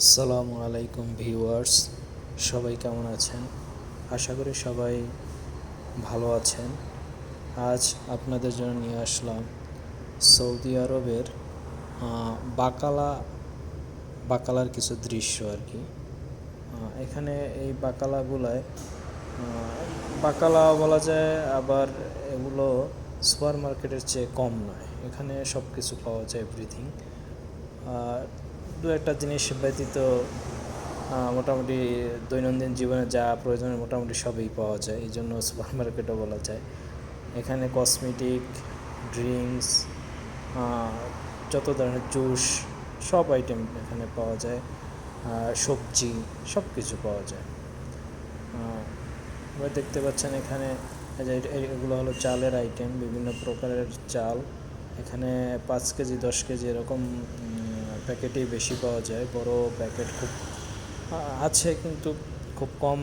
আসসালামু আলাইকুম ভিউয়ার্স, সবাই কেমন আছেন? আশা করি সবাই ভালো আছেন। আজ আপনাদের জন্য নিয়ে আসলাম সৌদি আরবের বাকালা বাকালার কিছু দৃশ্য আর কি। এখানে এই বাকালাগুলায় বাকালা বলা যায়, আবার এগুলো সুপার মার্কেটের চেয়ে কম নয়। এখানে সব কিছু পাওয়া যায়, এভরিথিং। দু একটা জিনিস ব্যতীত মোটামুটি দৈনন্দিন জীবনে যা প্রয়োজনের মোটামুটি সবই পাওয়া যায়, এই জন্য সুপার মার্কেটও বলা যায়। এখানে কসমেটিক, ড্রিঙ্কস, যত ধরনের জুস, সব আইটেম এখানে পাওয়া যায়। সবজি, সব কিছু পাওয়া যায়। এবার দেখতে পাচ্ছেন এখানে এগুলো হলো চালের আইটেম, বিভিন্ন প্রকারের চাল। এখানে 5 কেজি 10 কেজি এরকম প্যাকেটেই বেশি পাওয়া যায়। বড় প্যাকেট খুব আছে, কিন্তু খুব কম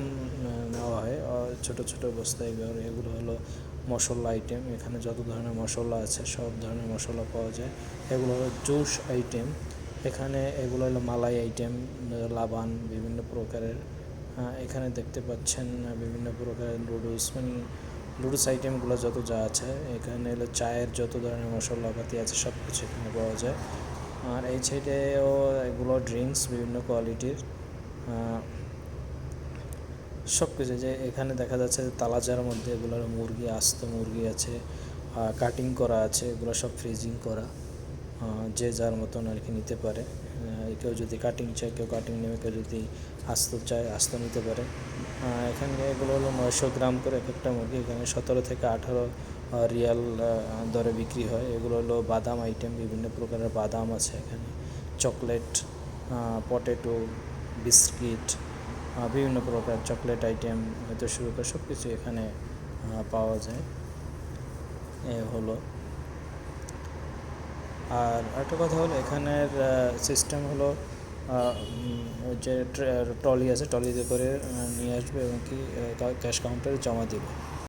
নেওয়া হয়। ছোট ছোট বস্তায় এগুলো হলো মশলা আইটেম। এখানে যত ধরনের মশলা আছে সব ধরনের মশলা পাওয়া যায়। এগুলো হলো জুস আইটেম। এখানে এগুলো হলো মালাই আইটেম, লাবান, বিভিন্ন প্রকারের। এখানে দেখতে পাচ্ছেন বিভিন্ন প্রকারের নুডলস, মানে নুডলস আইটেমগুলো যত যা আছে। এখানে হলো চায়ের যত ধরনের মশলাপাতি আছে সব কিছু এখানে পাওয়া যায়। আর এই সাইডেও এগুলো ড্রিঙ্কস বিভিন্ন কোয়ালিটির, সব কিছু। যে এখানে দেখা যাচ্ছে তালাজার মধ্যে এগুলোর মুরগি, আস্ত মুরগি আছে, কাটিং করা আছে। এগুলো সব ফ্রিজিং করা, যে যার মতন আর কি নিতে পারে। কেউ যদি কাটিং চায় কেউ কাটিং নেবে, কেউ যদি আস্ত চায় আস্ত নিতে পারে। এখানে এগুলো হলো 900 গ্রাম করে এক একটা মুরগি। এখানে 17 থেকে 18 রিয়াল দরে বিক্রি হয়। এগুলো হলো বাদাম আইটেম, বিভিন্ন প্রকারের বাদাম আছে এখানে, চকলেট, পটেটো, বিস্কিট, বিভিন্ন প্রকার চকলেট আইটেম হয়তো শুরু করে সব কিছু এখানে পাওয়া যায়। এ হলো। আর একটা কথা হলো, এখানের সিস্টেম হলো যে ট্রলি আছে, ট্রলিতে করে নিয়ে আসবে এবং কি ক্যাশ কাউন্টারে জমা দেবে।